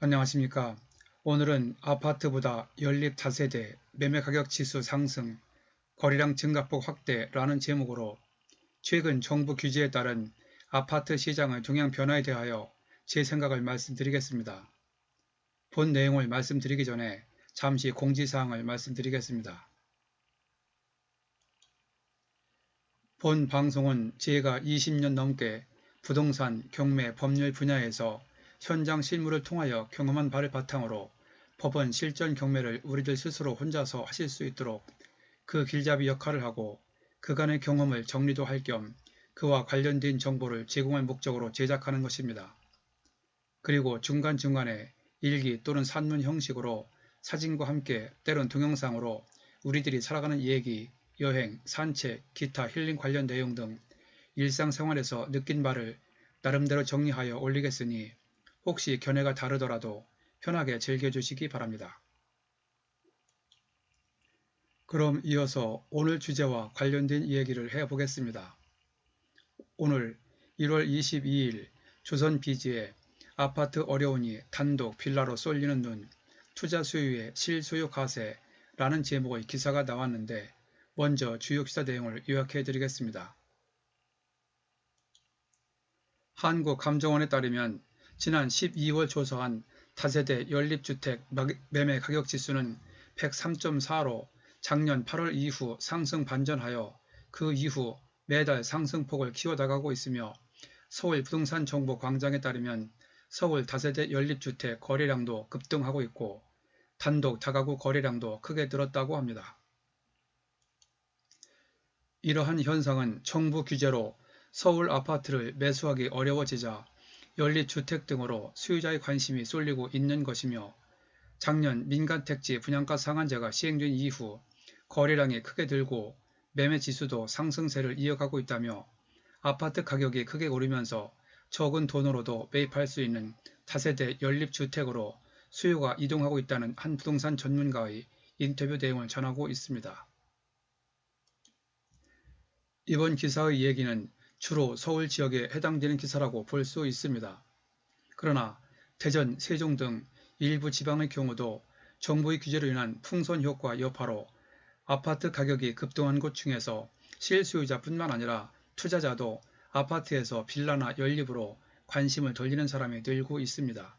안녕하십니까. 오늘은 아파트보다 연립 다세대 매매가격 지수 상승, 거래량 증가폭 확대라는 제목으로 최근 정부 규제에 따른 아파트 시장의 동향 변화에 대하여 제 생각을 말씀드리겠습니다. 본 내용을 말씀드리기 전에 잠시 공지사항을 말씀드리겠습니다. 본 방송은 제가 20년 넘게 부동산, 경매, 법률 분야에서 현장 실무를 통하여 경험한 바를 바탕으로 법원 실전 경매를 우리들 스스로 혼자서 하실 수 있도록 그 길잡이 역할을 하고 그간의 경험을 정리도 할 겸 그와 관련된 정보를 제공할 목적으로 제작하는 것입니다. 그리고 중간중간에 일기 또는 산문 형식으로 사진과 함께 때론 동영상으로 우리들이 살아가는 얘기, 여행, 산책, 기타 힐링 관련 내용 등 일상생활에서 느낀 바를 나름대로 정리하여 올리겠으니 혹시 견해가 다르더라도 편하게 즐겨주시기 바랍니다. 그럼 이어서 오늘 주제와 관련된 이야기를 해보겠습니다. 오늘 1월 22일 조선비지에 아파트 어려우니 단독 빌라로 쏠리는 눈, 투자 수요의 실수요 가세라는 제목의 기사가 나왔는데 먼저 주요 기사 내용을 요약해 드리겠습니다. 한국감정원에 따르면 지난 12월 조사한 다세대 연립주택 매매 가격 지수는 103.4로 작년 8월 이후 상승 반전하여 그 이후 매달 상승폭을 키워나가고 있으며 서울 부동산 정보 광장에 따르면 서울 다세대 연립주택 거래량도 급등하고 있고 단독 다가구 거래량도 크게 늘었다고 합니다. 이러한 현상은 정부 규제로 서울 아파트를 매수하기 어려워지자 연립주택 등으로 수요자의 관심이 쏠리고 있는 것이며 작년 민간택지 분양가 상한제가 시행된 이후 거래량이 크게 늘고 매매지수도 상승세를 이어가고 있다며 아파트 가격이 크게 오르면서 적은 돈으로도 매입할 수 있는 다세대 연립주택으로 수요가 이동하고 있다는 한 부동산 전문가의 인터뷰 내용을 전하고 있습니다. 이번 기사의 얘기는 주로 서울 지역에 해당되는 기사라고 볼 수 있습니다. 그러나 대전, 세종 등 일부 지방의 경우도 정부의 규제로 인한 풍선 효과 여파로 아파트 가격이 급등한 곳 중에서 실수요자뿐만 아니라 투자자도 아파트에서 빌라나 연립으로 관심을 돌리는 사람이 늘고 있습니다.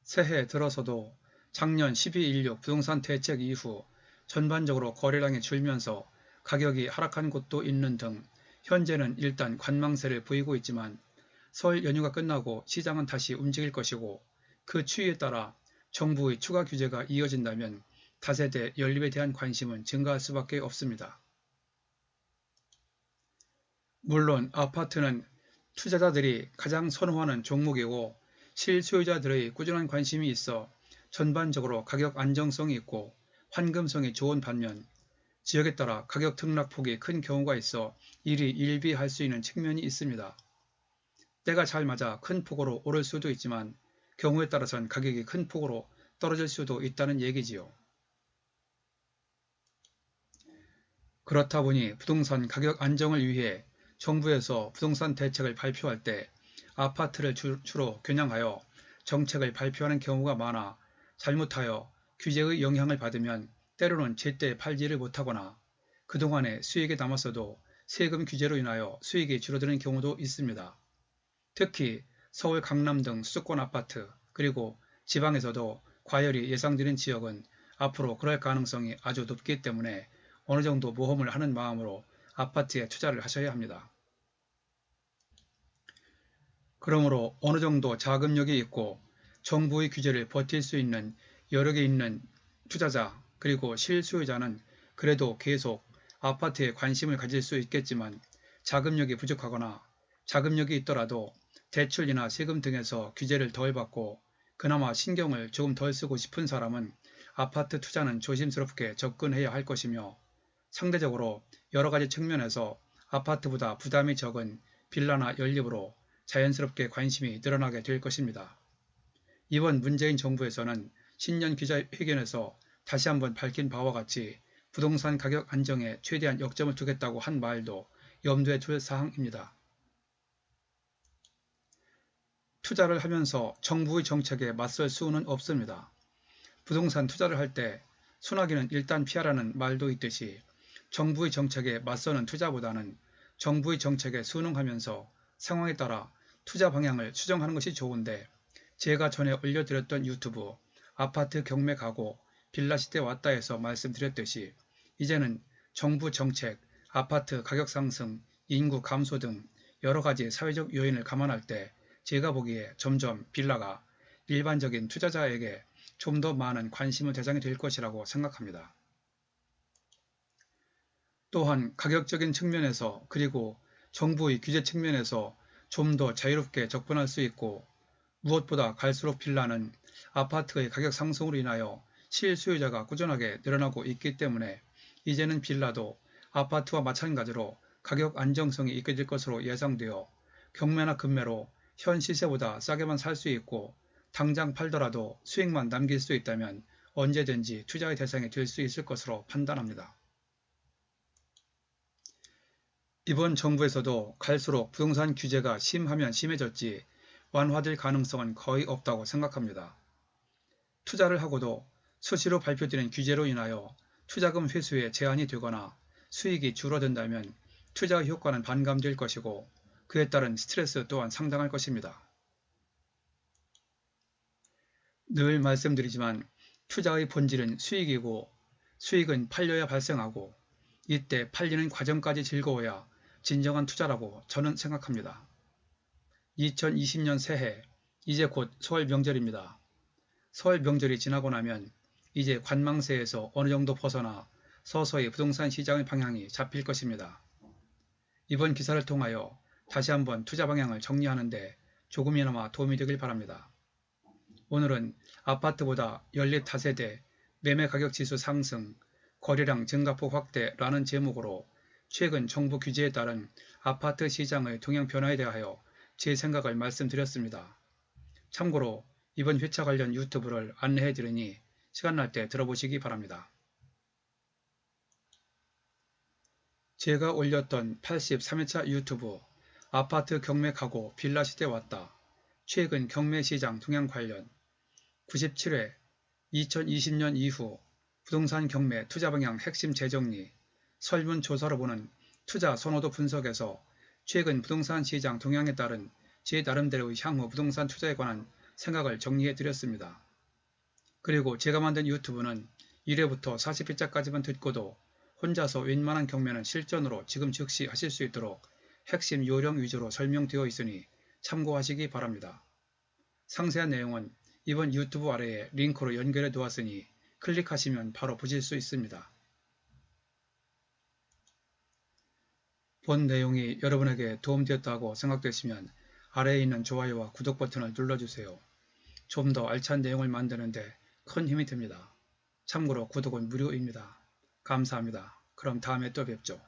새해 들어서도 작년 12.16 부동산 대책 이후 전반적으로 거래량이 줄면서 가격이 하락한 곳도 있는 등 현재는 일단 관망세를 보이고 있지만 설 연휴가 끝나고 시장은 다시 움직일 것이고 그 추이에 따라 정부의 추가 규제가 이어진다면 다세대 연립에 대한 관심은 증가할 수밖에 없습니다. 물론 아파트는 투자자들이 가장 선호하는 종목이고 실수요자들의 꾸준한 관심이 있어 전반적으로 가격 안정성이 있고 환금성이 좋은 반면 지역에 따라 가격 등락폭이 큰 경우가 있어 이리 일비할 수 있는 측면이 있습니다. 때가 잘 맞아 큰 폭으로 오를 수도 있지만 경우에 따라선 가격이 큰 폭으로 떨어질 수도 있다는 얘기지요. 그렇다 보니 부동산 가격 안정을 위해 정부에서 부동산 대책을 발표할 때 아파트를 주로 겨냥하여 정책을 발표하는 경우가 많아 잘못하여 규제의 영향을 받으면 때로는 제때 팔지를 못하거나 그동안의 수익이 남았어도 세금 규제로 인하여 수익이 줄어드는 경우도 있습니다. 특히 서울 강남 등 수도권 아파트 그리고 지방에서도 과열이 예상되는 지역은 앞으로 그럴 가능성이 아주 높기 때문에 어느 정도 모험을 하는 마음으로 아파트에 투자를 하셔야 합니다. 그러므로 어느 정도 자금력이 있고 정부의 규제를 버틸 수 있는 여력이 있는 투자자 그리고 실수요자는 그래도 계속 아파트에 관심을 가질 수 있겠지만 자금력이 부족하거나 자금력이 있더라도 대출이나 세금 등에서 규제를 덜 받고 그나마 신경을 조금 덜 쓰고 싶은 사람은 아파트 투자는 조심스럽게 접근해야 할 것이며 상대적으로 여러 가지 측면에서 아파트보다 부담이 적은 빌라나 연립으로 자연스럽게 관심이 늘어나게 될 것입니다. 이번 문재인 정부에서는 신년 기자회견에서 다시 한번 밝힌 바와 같이 부동산 가격 안정에 최대한 역점을 두겠다고 한 말도 염두에 둘 사항입니다. 투자를 하면서 정부의 정책에 맞설 수는 없습니다. 부동산 투자를 할 때 소나기는 일단 피하라는 말도 있듯이 정부의 정책에 맞서는 투자보다는 정부의 정책에 순응하면서 상황에 따라 투자 방향을 수정하는 것이 좋은데, 제가 전에 올려드렸던 유튜브 아파트 경매 가고 빌라시대 왔다에서 말씀드렸듯이 이제는 정부 정책, 아파트 가격 상승, 인구 감소 등 여러가지 사회적 요인을 감안할 때 제가 보기에 점점 빌라가 일반적인 투자자에게 좀 더 많은 관심의 대상이 될 것이라고 생각합니다. 또한 가격적인 측면에서 그리고 정부의 규제 측면에서 좀 더 자유롭게 접근할 수 있고, 무엇보다 갈수록 빌라는 아파트의 가격 상승으로 인하여 실수요자가 꾸준하게 늘어나고 있기 때문에 이제는 빌라도 아파트와 마찬가지로 가격 안정성이 있게 될 것으로 예상되어 경매나 급매로 현 시세보다 싸게만 살 수 있고, 당장 팔더라도 수익만 남길 수 있다면 언제든지 투자의 대상이 될 수 있을 것으로 판단합니다. 이번 정부에서도 갈수록 부동산 규제가 심하면 심해졌지 완화될 가능성은 거의 없다고 생각합니다. 투자를 하고도 수시로 발표되는 규제로 인하여 투자금 회수에 제한이 되거나 수익이 줄어든다면 투자 효과는 반감될 것이고, 그에 따른 스트레스 또한 상당할 것입니다. 늘 말씀드리지만 투자의 본질은 수익이고, 수익은 팔려야 발생하고, 이때 팔리는 과정까지 즐거워야 진정한 투자라고 저는 생각합니다. 2020년 새해, 이제 곧 설 명절입니다. 설 명절이 지나고 나면 이제 관망세에서 어느 정도 벗어나 서서히 부동산 시장의 방향이 잡힐 것입니다. 이번 기사를 통하여 다시 한번 투자 방향을 정리하는 데 조금이나마 도움이 되길 바랍니다. 오늘은 아파트보다 연립 다세대, 매매 가격 지수 상승, 거래량 증가폭 확대라는 제목으로 최근 정부 규제에 따른 아파트 시장의 동향 변화에 대하여 제 생각을 말씀드렸습니다. 참고로 이번 회차 관련 유튜브를 안내해 드리니 시간 날 때 들어보시기 바랍니다. 제가 올렸던 83회차 유튜브 아파트 경매 가고 빌라 시대 왔다. 최근 경매 시장 동향 관련 97회 2020년 이후 부동산 경매 투자 방향 핵심 재정리 설문조사로 보는 투자 선호도 분석에서 최근 부동산 시장 동향에 따른 제 나름대로의 향후 부동산 투자에 관한 생각을 정리해 드렸습니다. 그리고 제가 만든 유튜브는 1회부터 40회차까지만 듣고도 혼자서 웬만한 경매는 실전으로 지금 즉시 하실 수 있도록 핵심 요령 위주로 설명되어 있으니 참고하시기 바랍니다. 상세한 내용은 이번 유튜브 아래에 링크로 연결해 두었으니 클릭하시면 바로 보실 수 있습니다. 본 내용이 여러분에게 도움되었다고 생각되시면 아래에 있는 좋아요와 구독 버튼을 눌러주세요. 좀 더 알찬 내용을 만드는데 큰 힘이 됩니다. 참고로 구독은 무료입니다. 감사합니다. 그럼 다음에 또 뵙죠.